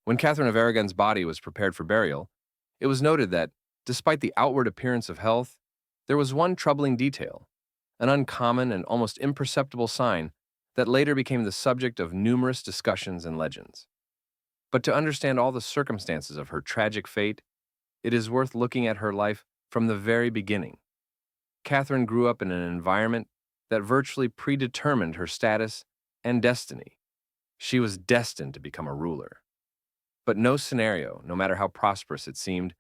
When Catherine of Aragon's body was prepared for burial, it was noted that, despite the outward appearance of health, there was one troubling detail, an uncommon and almost imperceptible sign that later became the subject of numerous discussions and legends. But to understand all the circumstances of her tragic fate, it is worth looking at her life from the very beginning. Catherine grew up in an environment that virtually predetermined her status and destiny. She was destined to become a ruler. But no scenario, no matter how prosperous it seemed,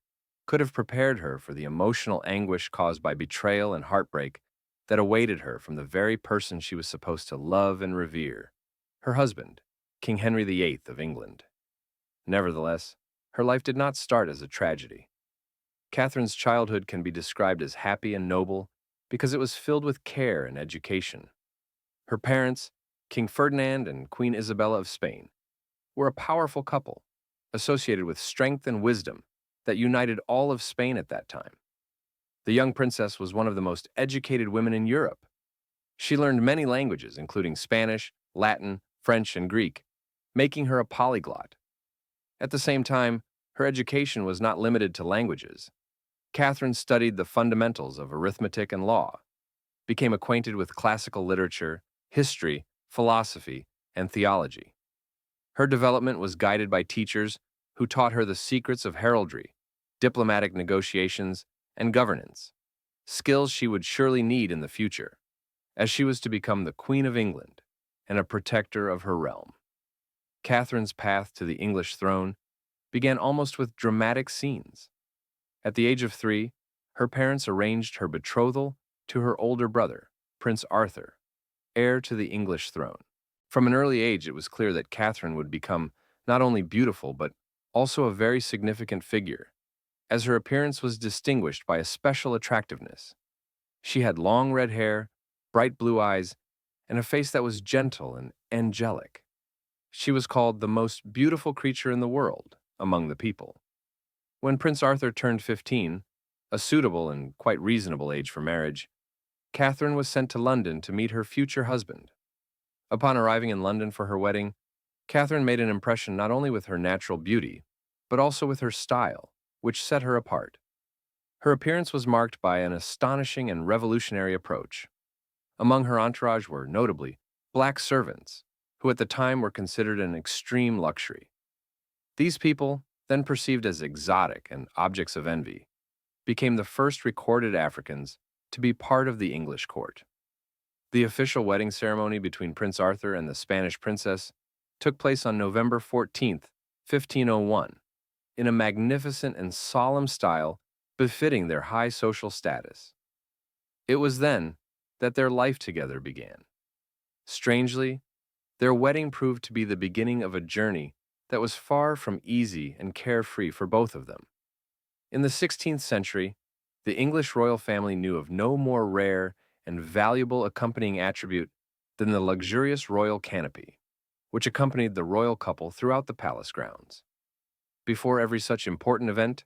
could have prepared her for the emotional anguish caused by betrayal and heartbreak that awaited her from the very person she was supposed to love and revere, her husband, King Henry VIII of England. Nevertheless, her life did not start as a tragedy. Catherine's childhood can be described as happy and noble because it was filled with care and education. Her parents, King Ferdinand and Queen Isabella of Spain, were a powerful couple, associated with strength and wisdom that united all of Spain at that time. The young princess was one of the most educated women in Europe. She learned many languages, including Spanish, Latin, French, and Greek, making her a polyglot. At the same time, her education was not limited to languages. Catherine studied the fundamentals of arithmetic and law, became acquainted with classical literature, history, philosophy, and theology. Her development was guided by teachers who taught her the secrets of heraldry, diplomatic negotiations, and governance, skills she would surely need in the future, as she was to become the Queen of England and a protector of her realm. Catherine's path to the English throne began almost with dramatic scenes. At the age of 3, her parents arranged her betrothal to her older brother, Prince Arthur, heir to the English throne. From an early age, it was clear that Catherine would become not only beautiful but also a very significant figure, as her appearance was distinguished by a special attractiveness. She had long red hair, bright blue eyes, and a face that was gentle and angelic. She was called the most beautiful creature in the world among the people. When Prince Arthur turned 15, a suitable and quite reasonable age for marriage, Catherine was sent to London to meet her future husband. Upon arriving in London for her wedding, Catherine made an impression not only with her natural beauty, but also with her style, which set her apart. Her appearance was marked by an astonishing and revolutionary approach. Among her entourage were, notably, black servants, who at the time were considered an extreme luxury. These people, then perceived as exotic and objects of envy, became the first recorded Africans to be part of the English court. The official wedding ceremony between Prince Arthur and the Spanish princess took place on November 14th, 1501, in a magnificent and solemn style befitting their high social status. It was then that their life together began. Strangely, their wedding proved to be the beginning of a journey that was far from easy and carefree for both of them. In the 16th century, the English royal family knew of no more rare and valuable accompanying attribute than the luxurious royal canopy, which accompanied the royal couple throughout the palace grounds. Before every such important event,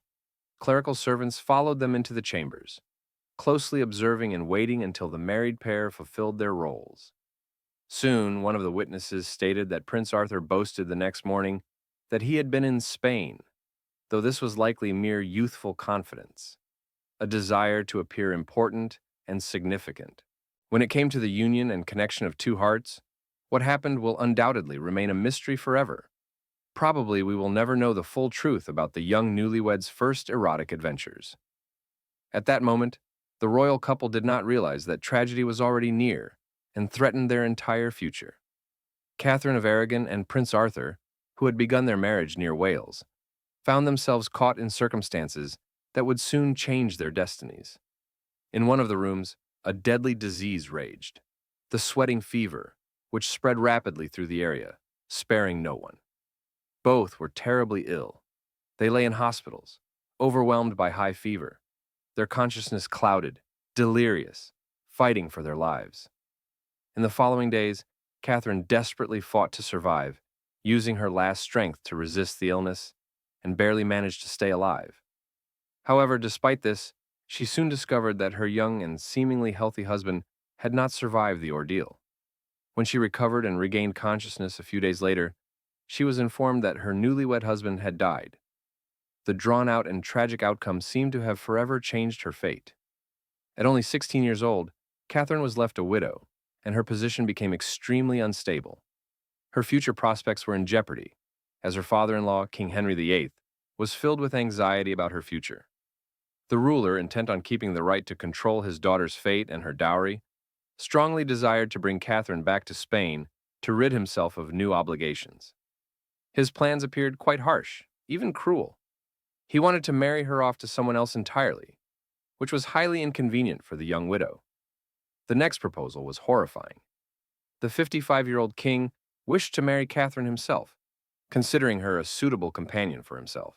clerical servants followed them into the chambers, closely observing and waiting until the married pair fulfilled their roles. Soon, one of the witnesses stated that Prince Arthur boasted the next morning that he had been in Spain, though this was likely mere youthful confidence, a desire to appear important and significant. When it came to the union and connection of two hearts, what happened will undoubtedly remain a mystery forever. Probably we will never know the full truth about the young newlyweds' first erotic adventures. At that moment, the royal couple did not realize that tragedy was already near and threatened their entire future. Catherine of Aragon and Prince Arthur, who had begun their marriage near Wales, found themselves caught in circumstances that would soon change their destinies. In one of the rooms, a deadly disease raged, the sweating fever, which spread rapidly through the area, sparing no one. Both were terribly ill. They lay in hospitals, overwhelmed by high fever, their consciousness clouded, delirious, fighting for their lives. In the following days, Catherine desperately fought to survive, using her last strength to resist the illness, and barely managed to stay alive. However, despite this, she soon discovered that her young and seemingly healthy husband had not survived the ordeal. When she recovered and regained consciousness a few days later, she was informed that her newlywed husband had died. The drawn-out and tragic outcome seemed to have forever changed her fate. At only 16 years old, Catherine was left a widow, and her position became extremely unstable. Her future prospects were in jeopardy, as her father-in-law, King Henry VIII, was filled with anxiety about her future. The ruler, intent on keeping the right to control his daughter's fate and her dowry, strongly desired to bring Catherine back to Spain to rid himself of new obligations. His plans appeared quite harsh, even cruel. He wanted to marry her off to someone else entirely, which was highly inconvenient for the young widow. The next proposal was horrifying. The 55-year-old king wished to marry Catherine himself, considering her a suitable companion for himself.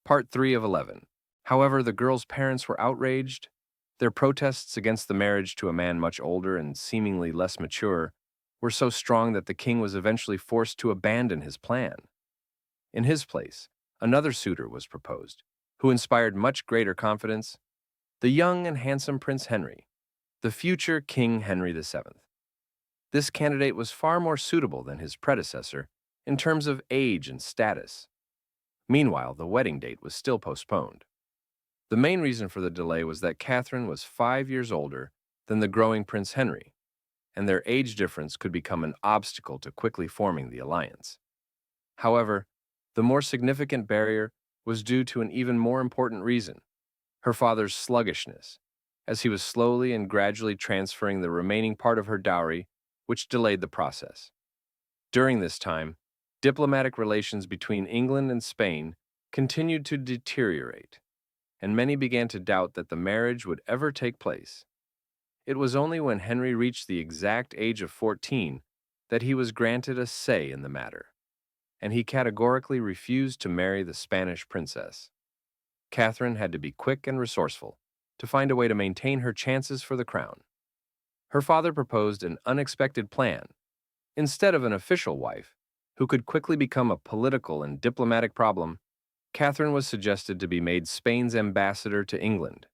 Part 3 of 11. However, the girl's parents were outraged. Their protests against the marriage to a man much older and seemingly less mature were so strong that the king was eventually forced to abandon his plan. In his place, another suitor was proposed, who inspired much greater confidence: the young and handsome Prince Henry, the future King Henry VII. This candidate was far more suitable than his predecessor in terms of age and status. Meanwhile, the wedding date was still postponed. The main reason for the delay was that Catherine was 5 years older than the growing Prince Henry, and their age difference could become an obstacle to quickly forming the alliance. However, the more significant barrier was due to an even more important reason: her father's sluggishness, as he was slowly and gradually transferring the remaining part of her dowry, which delayed the process. During this time, diplomatic relations between England and Spain continued to deteriorate, and many began to doubt that the marriage would ever take place. It was only when Henry reached the exact age of 14 that he was granted a say in the matter, and he categorically refused to marry the Spanish princess. Catherine had to be quick and resourceful to find a way to maintain her chances for the crown. Her father proposed an unexpected plan. Instead of an official wife, who could quickly become a political and diplomatic problem, Catherine was suggested to be made Spain's ambassador to England.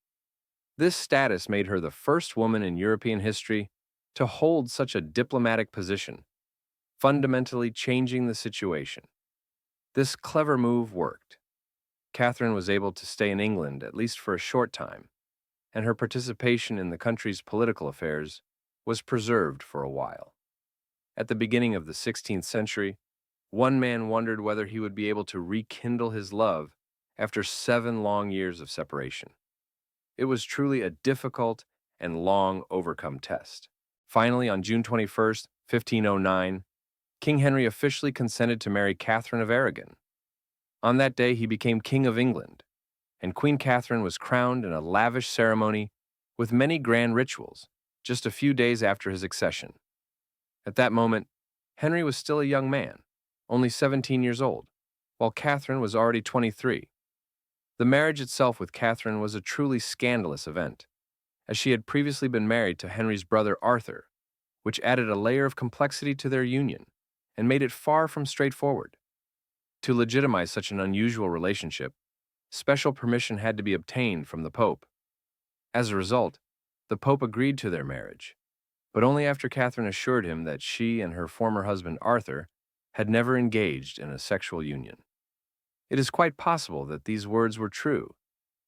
This status made her the first woman in European history to hold such a diplomatic position, fundamentally changing the situation. This clever move worked. Catherine was able to stay in England at least for a short time, and her participation in the country's political affairs was preserved for a while. At the beginning of the 16th century, one man wondered whether he would be able to rekindle his love after 7 long years of separation. It was truly a difficult and long overcome test. Finally, on June 21st, 1509, King Henry officially consented to marry Catherine of Aragon. On that day, he became King of England, and Queen Catherine was crowned in a lavish ceremony with many grand rituals just a few days after his accession. At that moment, Henry was still a young man, only 17 years old, while Catherine was already 23. The marriage itself with Catherine was a truly scandalous event, as she had previously been married to Henry's brother Arthur, which added a layer of complexity to their union and made it far from straightforward. To legitimize such an unusual relationship, special permission had to be obtained from the Pope. As a result, the Pope agreed to their marriage, but only after Catherine assured him that she and her former husband Arthur had never engaged in a sexual union. It is quite possible that these words were true,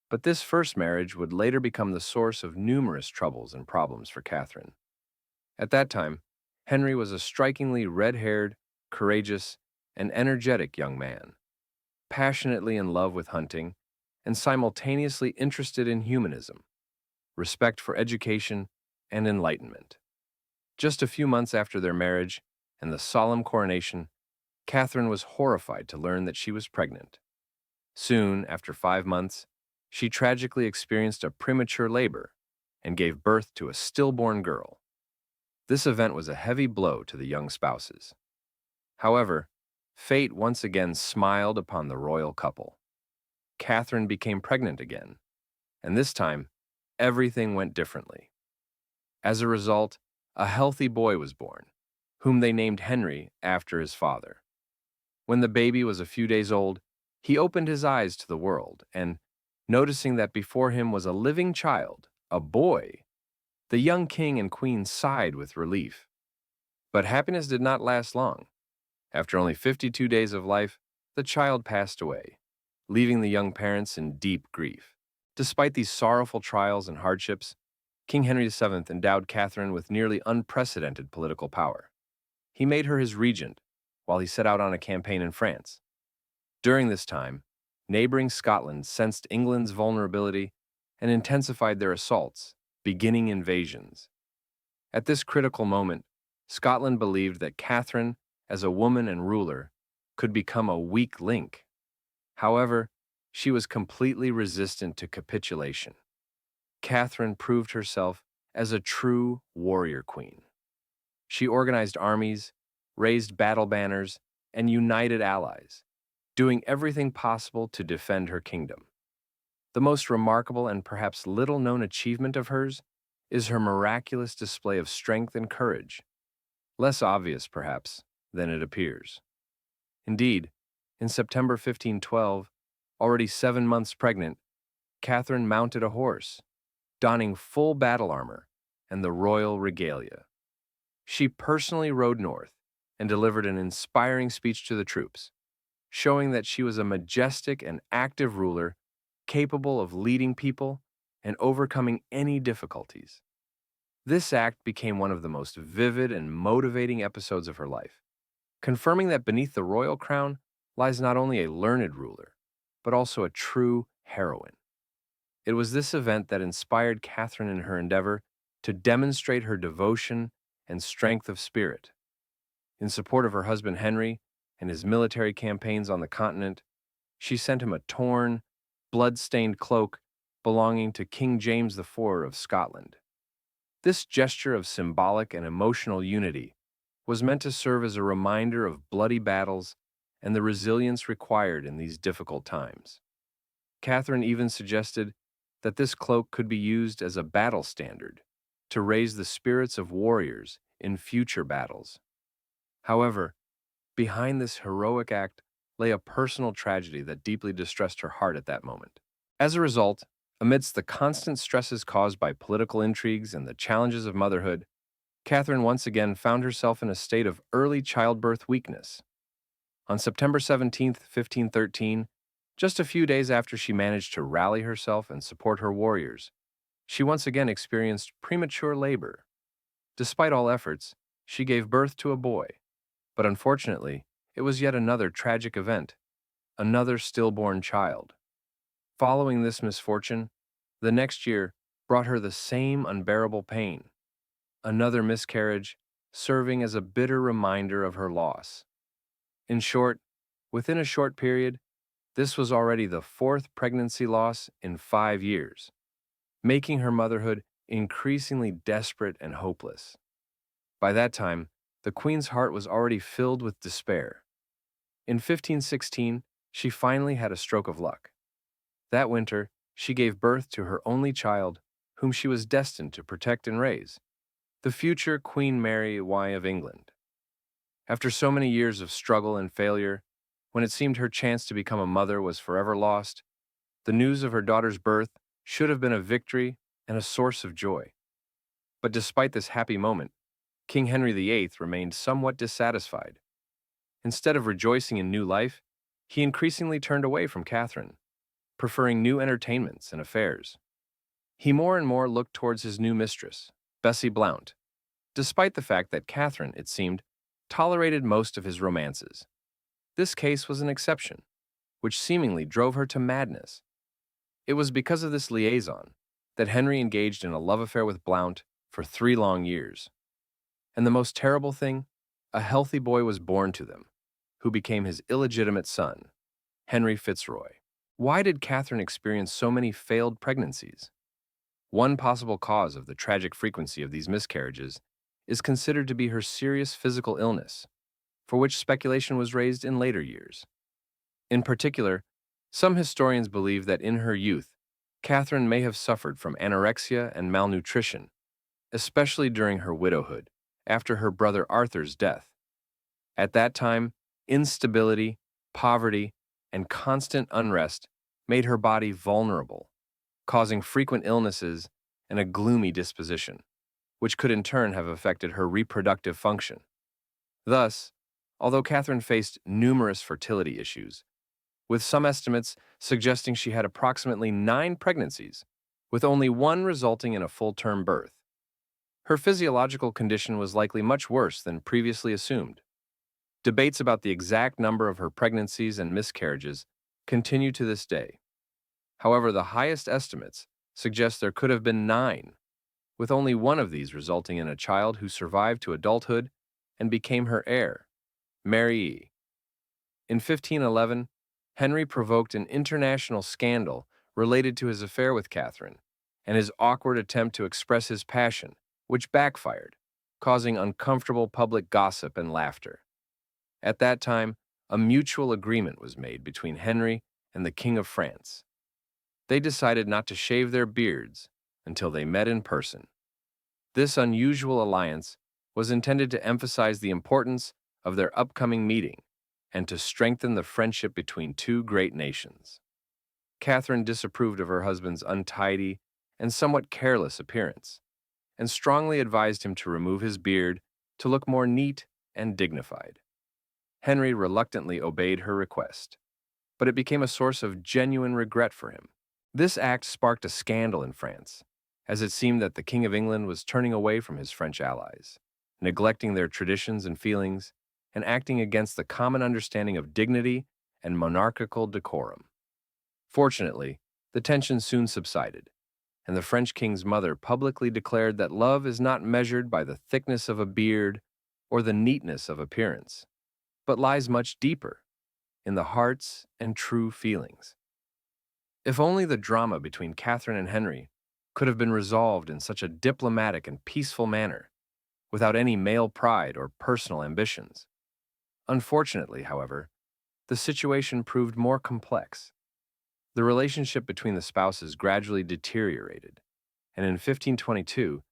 but this first marriage would later become the source of numerous troubles and problems for Catherine. At that time, Henry was a strikingly red-haired, courageous, and energetic young man, passionately in love with hunting and simultaneously interested in humanism, respect for education, and enlightenment. Just a few months after their marriage and the solemn coronation, Catherine was horrified to learn that she was pregnant. Soon, after 5 months, she tragically experienced a premature labor and gave birth to a stillborn girl. This event was a heavy blow to the young spouses. However, fate once again smiled upon the royal couple. Catherine became pregnant again, and this time, everything went differently. As a result, a healthy boy was born, whom they named Henry after his father. When the baby was a few days old, he opened his eyes to the world and, noticing that before him was a living child, a boy, the young king and queen sighed with relief. But happiness did not last long. After only 52 days of life, the child passed away, leaving the young parents in deep grief. Despite these sorrowful trials and hardships, King Henry VII endowed Catherine with nearly unprecedented political power. He made her his regent while he set out on a campaign in France. During this time, neighboring Scotland sensed England's vulnerability and intensified their assaults, beginning invasions. At this critical moment, Scotland believed that Catherine, as a woman and ruler, could become a weak link. However, she was completely resistant to capitulation. Catherine proved herself as a true warrior queen. She organized armies, raised battle banners, and united allies, doing everything possible to defend her kingdom. The most remarkable and perhaps little-known achievement of hers is her miraculous display of strength and courage, less obvious, perhaps, than it appears. Indeed, in September 1512, already 7 months pregnant, Catherine mounted a horse, donning full battle armor and the royal regalia. She personally rode north and delivered an inspiring speech to the troops, showing that she was a majestic and active ruler capable of leading people and overcoming any difficulties. This act became one of the most vivid and motivating episodes of her life, confirming that beneath the royal crown lies not only a learned ruler, but also a true heroine. It was this event that inspired Catherine in her endeavor to demonstrate her devotion and strength of spirit. In support of her husband Henry and his military campaigns on the continent, she sent him a torn, blood-stained cloak belonging to King James IV of Scotland. This gesture of symbolic and emotional unity was meant to serve as a reminder of bloody battles and the resilience required in these difficult times. Catherine even suggested that this cloak could be used as a battle standard to raise the spirits of warriors in future battles. However, behind this heroic act lay a personal tragedy that deeply distressed her heart at that moment. As a result, amidst the constant stresses caused by political intrigues and the challenges of motherhood, Catherine once again found herself in a state of early childbirth weakness. On September 17, 1513, just a few days after she managed to rally herself and support her warriors, she once again experienced premature labor. Despite all efforts, she gave birth to a boy, but unfortunately, it was yet another tragic event, another stillborn child. Following this misfortune, the next year brought her the same unbearable pain, another miscarriage serving as a bitter reminder of her loss. In short, within a short period, this was already the 4th pregnancy loss in 5 years, making her motherhood increasingly desperate and hopeless. By that time, the queen's heart was already filled with despair. In 1516, she finally had a stroke of luck. That winter, she gave birth to her only child, whom she was destined to protect and raise, the future Queen Mary I of England. After so many years of struggle and failure, when it seemed her chance to become a mother was forever lost, the news of her daughter's birth should have been a victory and a source of joy. But despite this happy moment, King Henry VIII remained somewhat dissatisfied. Instead of rejoicing in new life, he increasingly turned away from Catherine, preferring new entertainments and affairs. He more and more looked towards his new mistress, Bessie Blount, despite the fact that Catherine, it seemed, tolerated most of his romances. This case was an exception, which seemingly drove her to madness. It was because of this liaison that Henry engaged in a love affair with Blount for 3 long years. And the most terrible thing, a healthy boy was born to them, who became his illegitimate son, Henry Fitzroy. Why did Catherine experience so many failed pregnancies? One possible cause of the tragic frequency of these miscarriages is considered to be her serious physical illness, for which speculation was raised in later years. In particular, some historians believe that in her youth, Catherine may have suffered from anorexia and malnutrition, especially during her widowhood, after her brother Arthur's death. At that time, instability, poverty, and constant unrest made her body vulnerable, causing frequent illnesses and a gloomy disposition, which could in turn have affected her reproductive function. Thus, although Catherine faced numerous fertility issues, with some estimates suggesting she had approximately 9 pregnancies, with only one resulting in a full-term birth. Her physiological condition was likely much worse than previously assumed. Debates about the exact number of her pregnancies and miscarriages continue to this day. However, the highest estimates suggest there could have been 9, with only one of these resulting in a child who survived to adulthood and became her heir, Mary E. In 1511, Henry provoked an international scandal related to his affair with Catherine and his awkward attempt to express his passion, which backfired, causing uncomfortable public gossip and laughter. At that time, a mutual agreement was made between Henry and the King of France. They decided not to shave their beards until they met in person. This unusual alliance was intended to emphasize the importance of their upcoming meeting and to strengthen the friendship between two great nations. Catherine disapproved of her husband's untidy and somewhat careless appearance, and strongly advised him to remove his beard to look more neat and dignified. Henry reluctantly obeyed her request, but it became a source of genuine regret for him. This act sparked a scandal in France, as it seemed that the King of England was turning away from his French allies, neglecting their traditions and feelings, and acting against the common understanding of dignity and monarchical decorum. Fortunately, the tension soon subsided, and the French king's mother publicly declared that love is not measured by the thickness of a beard or the neatness of appearance, but lies much deeper, in the hearts and true feelings. If only the drama between Catherine and Henry could have been resolved in such a diplomatic and peaceful manner, without any male pride or personal ambitions. Unfortunately, however, the situation proved more complex. The relationship between the spouses gradually deteriorated, and in 1522,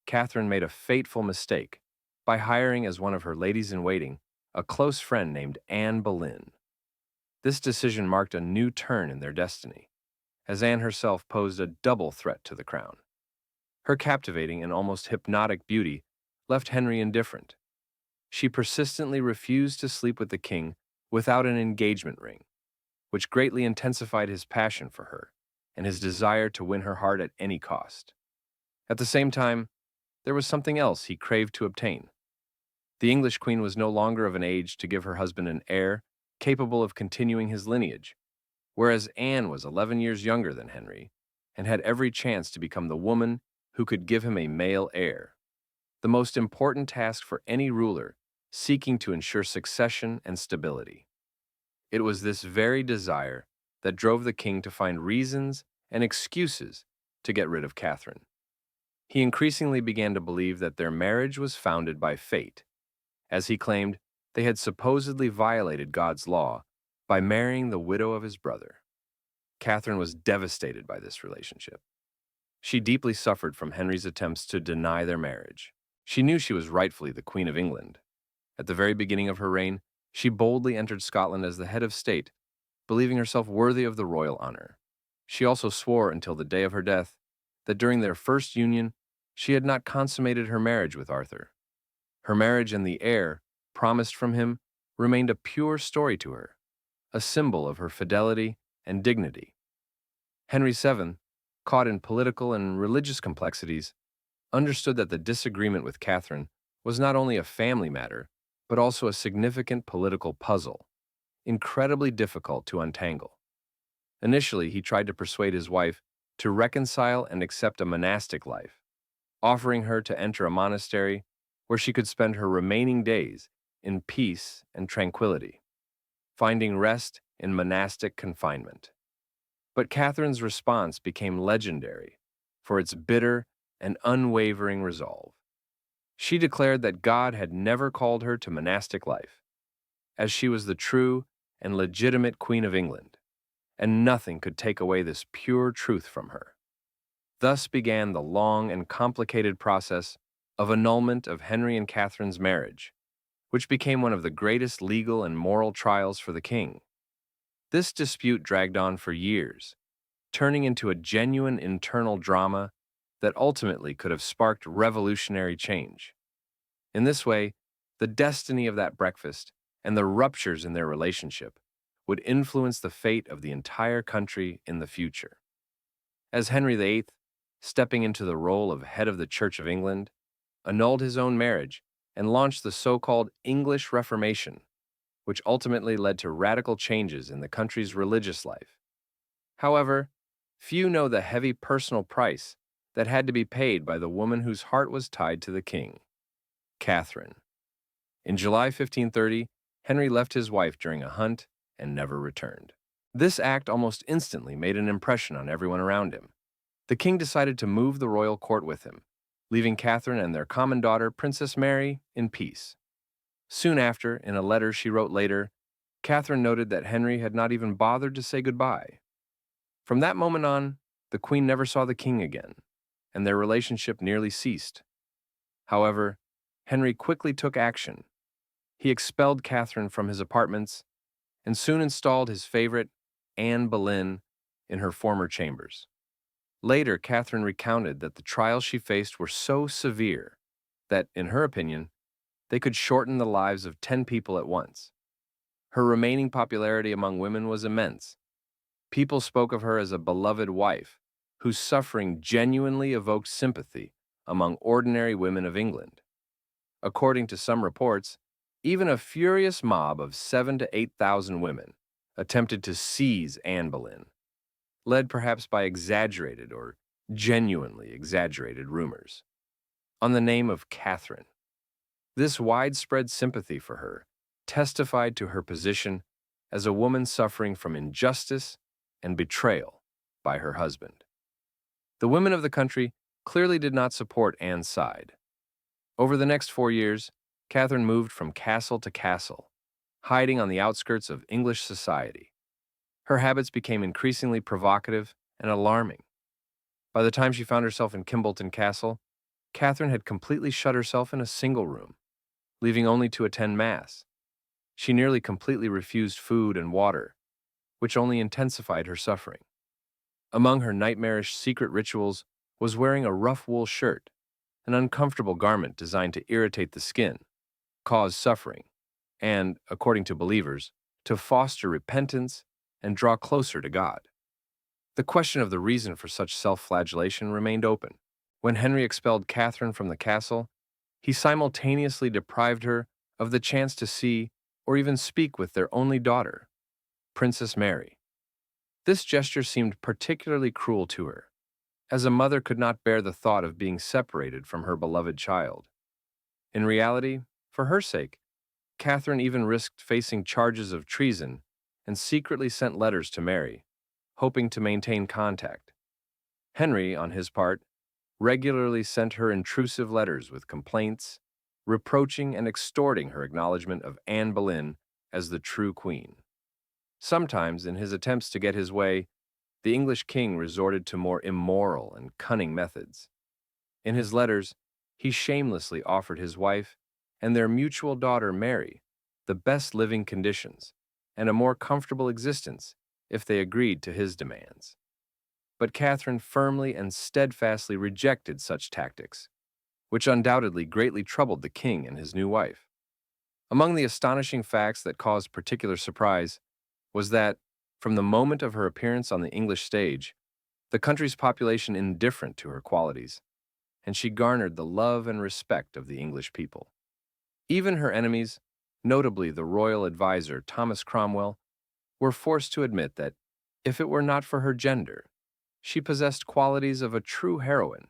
Catherine made a fateful mistake by hiring as one of her ladies-in-waiting a close friend named Anne Boleyn. This decision marked a new turn in their destiny, as Anne herself posed a double threat to the crown. Her captivating and almost hypnotic beauty left Henry indifferent. She persistently refused to sleep with the king without an engagement ring, which greatly intensified his passion for her and his desire to win her heart at any cost. At the same time, there was something else he craved to obtain. The English queen was no longer of an age to give her husband an heir capable of continuing his lineage, whereas Anne was 11 years younger than Henry and had every chance to become the woman who could give him a male heir, the most important task for any ruler seeking to ensure succession and stability. It was this very desire that drove the king to find reasons and excuses to get rid of Catherine. He increasingly began to believe that their marriage was founded by fate, as he claimed they had supposedly violated God's law by marrying the widow of his brother. Catherine was devastated by this relationship. She deeply suffered from Henry's attempts to deny their marriage. She knew she was rightfully the Queen of England. At the very beginning of her reign, she boldly entered Scotland as the head of state, believing herself worthy of the royal honor. She also swore until the day of her death that during their first union, she had not consummated her marriage with Arthur. Her marriage and the heir promised from him remained a pure story to her, a symbol of her fidelity and dignity. Henry VII, caught in political and religious complexities, understood that the disagreement with Catherine was not only a family matter, but also a significant political puzzle, incredibly difficult to untangle. Initially, he tried to persuade his wife to reconcile and accept a monastic life, offering her to enter a monastery where she could spend her remaining days in peace and tranquility, finding rest in monastic confinement. But Catherine's response became legendary for its bitter and unwavering resolve. She declared that God had never called her to monastic life, as she was the true and legitimate Queen of England, and nothing could take away this pure truth from her. Thus began the long and complicated process of annulment of Henry and Catherine's marriage, which became one of the greatest legal and moral trials for the king. This dispute dragged on for years, turning into a genuine internal drama that ultimately could have sparked revolutionary change. In this way, the destiny of that breakfast and the ruptures in their relationship would influence the fate of the entire country in the future. As Henry VIII, stepping into the role of head of the Church of England, annulled his own marriage and launched the so-called English Reformation, which ultimately led to radical changes in the country's religious life. However, few know the heavy personal price that had to be paid by the woman whose heart was tied to the king, Catherine. In July 1530, Henry left his wife during a hunt and never returned. This act almost instantly made an impression on everyone around him. The king decided to move the royal court with him, leaving Catherine and their common daughter, Princess Mary, in peace. Soon after, in a letter she wrote later, Catherine noted that Henry had not even bothered to say goodbye. From that moment on, the queen never saw the king again, and their relationship nearly ceased. However, Henry quickly took action. He expelled Catherine from his apartments and soon installed his favorite, Anne Boleyn, in her former chambers. Later, Catherine recounted that the trials she faced were so severe that, in her opinion, they could shorten the lives of 10 people at once. Her remaining popularity among women was immense. People spoke of her as a beloved wife, whose suffering genuinely evoked sympathy among ordinary women of England. According to some reports, even a furious mob of 7,000 to 8,000 women attempted to seize Anne Boleyn, led perhaps by exaggerated or genuinely exaggerated rumors, on the name of Catherine. This widespread sympathy for her testified to her position as a woman suffering from injustice and betrayal by her husband. The women of the country clearly did not support Anne's side. Over the next 4 years, Catherine moved from castle to castle, hiding on the outskirts of English society. Her habits became increasingly provocative and alarming. By the time she found herself in Kimbolton Castle, Catherine had completely shut herself in a single room, leaving only to attend Mass. She nearly completely refused food and water, which only intensified her suffering. Among her nightmarish secret rituals was wearing a rough wool shirt, an uncomfortable garment designed to irritate the skin, cause suffering, and, according to believers, to foster repentance and draw closer to God. The question of the reason for such self-flagellation remained open. When Henry expelled Catherine from the castle, he simultaneously deprived her of the chance to see or even speak with their only daughter, Princess Mary. This gesture seemed particularly cruel to her, as a mother could not bear the thought of being separated from her beloved child. In reality, for her sake, Catherine even risked facing charges of treason and secretly sent letters to Mary, hoping to maintain contact. Henry, on his part, regularly sent her intrusive letters with complaints, reproaching and extorting her acknowledgement of Anne Boleyn as the true queen. Sometimes, in his attempts to get his way, the English king resorted to more immoral and cunning methods. In his letters, he shamelessly offered his wife and their mutual daughter Mary the best living conditions and a more comfortable existence if they agreed to his demands. But Catherine firmly and steadfastly rejected such tactics, which undoubtedly greatly troubled the king and his new wife. Among the astonishing facts that caused particular surprise was that, from the moment of her appearance on the English stage, the country's population indifferent to her qualities, and she garnered the love and respect of the English people. Even her enemies, notably the royal advisor Thomas Cromwell, were forced to admit that, if it were not for her gender, she possessed qualities of a true heroine,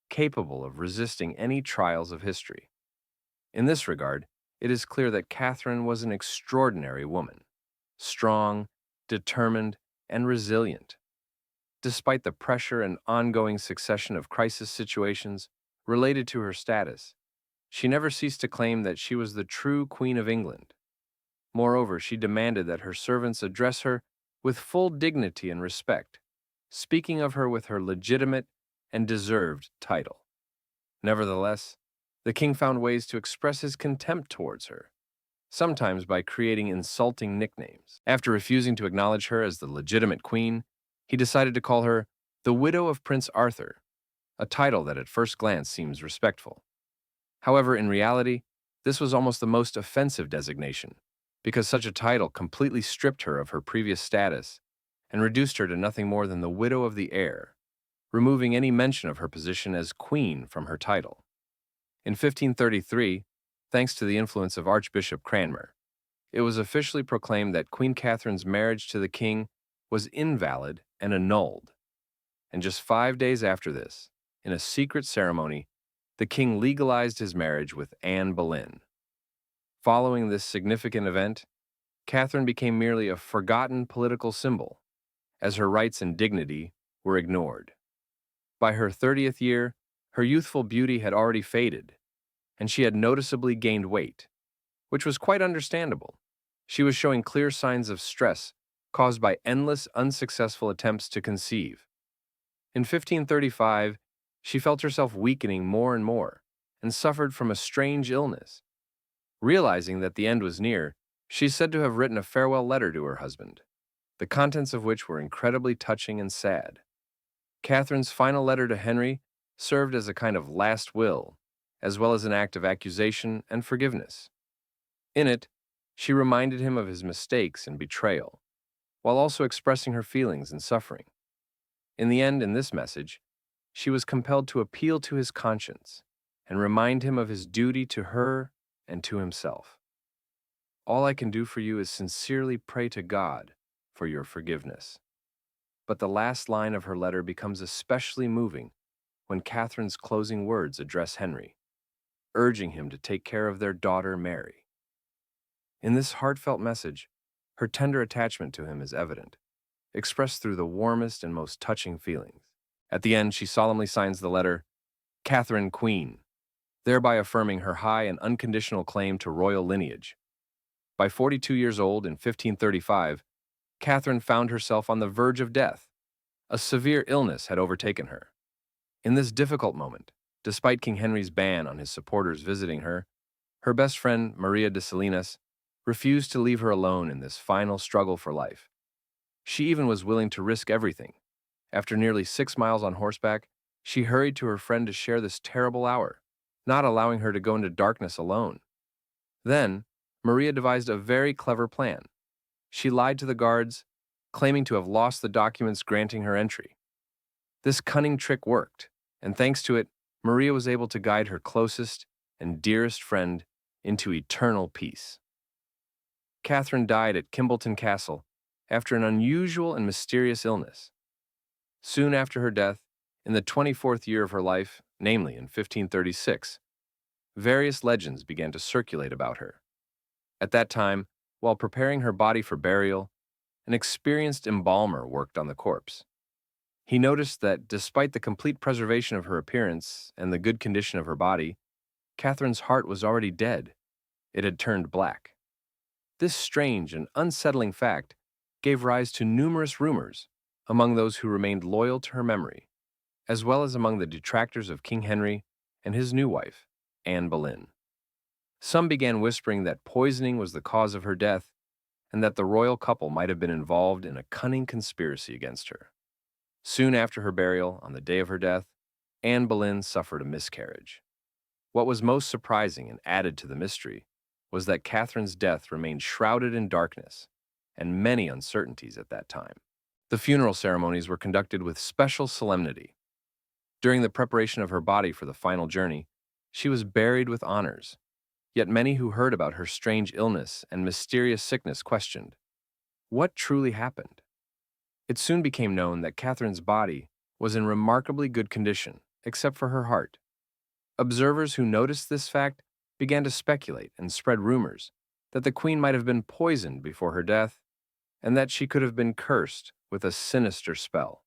capable of resisting any trials of history. In this regard, it is clear that Catherine was an extraordinary woman, strong, determined, and resilient. Despite the pressure and ongoing succession of crisis situations related to her status, she never ceased to claim that she was the true Queen of England. Moreover, she demanded that her servants address her with full dignity and respect, speaking of her with her legitimate and deserved title. Nevertheless, the king found ways to express his contempt towards her, sometimes by creating insulting nicknames. After refusing to acknowledge her as the legitimate queen, he decided to call her the widow of Prince Arthur, a title that at first glance seems respectful. However, in reality, this was almost the most offensive designation, because such a title completely stripped her of her previous status and reduced her to nothing more than the widow of the heir, removing any mention of her position as queen from her title. In 1533, thanks to the influence of Archbishop Cranmer, it was officially proclaimed that Queen Catherine's marriage to the king was invalid and annulled. And just 5 days after this, in a secret ceremony, the king legalized his marriage with Anne Boleyn. Following this significant event, Catherine became merely a forgotten political symbol, as her rights and dignity were ignored. By her 30th year, her youthful beauty had already faded, and she had noticeably gained weight, which was quite understandable. She was showing clear signs of stress caused by endless unsuccessful attempts to conceive. In 1535, she felt herself weakening more and more and suffered from a strange illness. Realizing that the end was near, she is said to have written a farewell letter to her husband, the contents of which were incredibly touching and sad. Catherine's final letter to Henry served as a kind of last will, as well as an act of accusation and forgiveness. In it, she reminded him of his mistakes and betrayal, while also expressing her feelings and suffering. In the end, in this message, she was compelled to appeal to his conscience and remind him of his duty to her and to himself. All I can do for you is sincerely pray to God for your forgiveness. But the last line of her letter becomes especially moving when Catherine's closing words address Henry, urging him to take care of their daughter Mary. In this heartfelt message, her tender attachment to him is evident, expressed through the warmest and most touching feelings. At the end, she solemnly signs the letter, Catherine Queen, thereby affirming her high and unconditional claim to royal lineage. By 42 years old in 1535, Catherine found herself on the verge of death. A severe illness had overtaken her. In this difficult moment, despite King Henry's ban on his supporters visiting her, her best friend, Maria de Salinas, refused to leave her alone in this final struggle for life. She even was willing to risk everything. After nearly 6 miles on horseback, she hurried to her friend to share this terrible hour, not allowing her to go into darkness alone. Then, Maria devised a very clever plan. She lied to the guards, claiming to have lost the documents granting her entry. This cunning trick worked, and thanks to it, Maria was able to guide her closest and dearest friend into eternal peace. Catherine died at Kimbleton Castle after an unusual and mysterious illness. Soon after her death, in the 24th year of her life, namely in 1536, various legends began to circulate about her. At that time, while preparing her body for burial, an experienced embalmer worked on the corpse. He noticed that despite the complete preservation of her appearance and the good condition of her body, Catherine's heart was already dead. It had turned black. This strange and unsettling fact gave rise to numerous rumors among those who remained loyal to her memory, as well as among the detractors of King Henry and his new wife, Anne Boleyn. Some began whispering that poisoning was the cause of her death and that the royal couple might have been involved in a cunning conspiracy against her. Soon after her burial, on the day of her death, Anne Boleyn suffered a miscarriage. What was most surprising and added to the mystery was that Catherine's death remained shrouded in darkness and many uncertainties at that time. The funeral ceremonies were conducted with special solemnity. During the preparation of her body for the final journey, she was buried with honors. Yet many who heard about her strange illness and mysterious sickness questioned, what truly happened? It soon became known that Catherine's body was in remarkably good condition, except for her heart. Observers who noticed this fact began to speculate and spread rumors that the queen might have been poisoned before her death and that she could have been cursed with a sinister spell.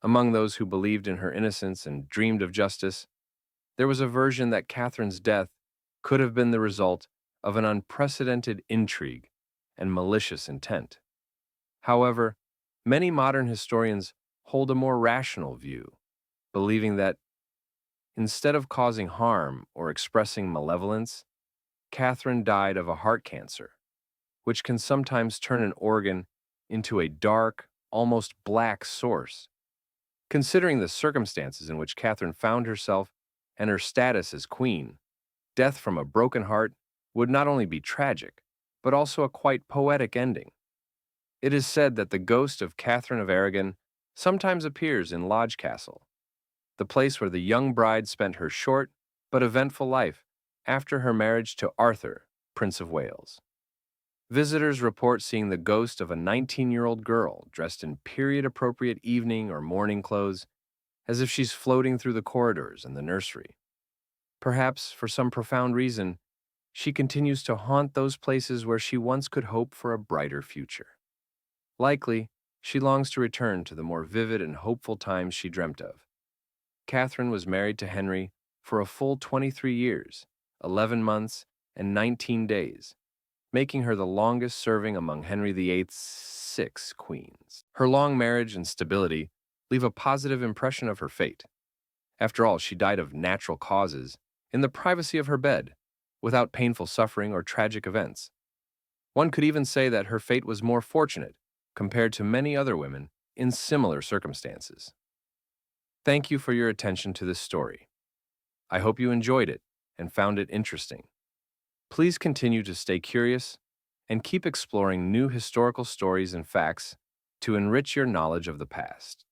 Among those who believed in her innocence and dreamed of justice, there was a version that Catherine's death could have been the result of an unprecedented intrigue and malicious intent. However, many modern historians hold a more rational view, believing that instead of causing harm or expressing malevolence, Catherine died of a heart cancer, which can sometimes turn an organ into a dark, almost black source. Considering the circumstances in which Catherine found herself and her status as queen, death from a broken heart would not only be tragic, but also a quite poetic ending. It is said that the ghost of Catherine of Aragon sometimes appears in Lodge Castle, the place where the young bride spent her short but eventful life after her marriage to Arthur, Prince of Wales. Visitors report seeing the ghost of a 19-year-old girl dressed in period-appropriate evening or morning clothes, as if she's floating through the corridors in the nursery. Perhaps, for some profound reason, she continues to haunt those places where she once could hope for a brighter future. Likely, she longs to return to the more vivid and hopeful times she dreamt of. Catherine was married to Henry for a full 23 years, 11 months, and 19 days, making her the longest serving among Henry VIII's 6 queens. Her long marriage and stability leave a positive impression of her fate. After all, she died of natural causes, in the privacy of her bed, without painful suffering or tragic events. One could even say that her fate was more fortunate compared to many other women in similar circumstances. Thank you for your attention to this story. I hope you enjoyed it and found it interesting. Please continue to stay curious and keep exploring new historical stories and facts to enrich your knowledge of the past.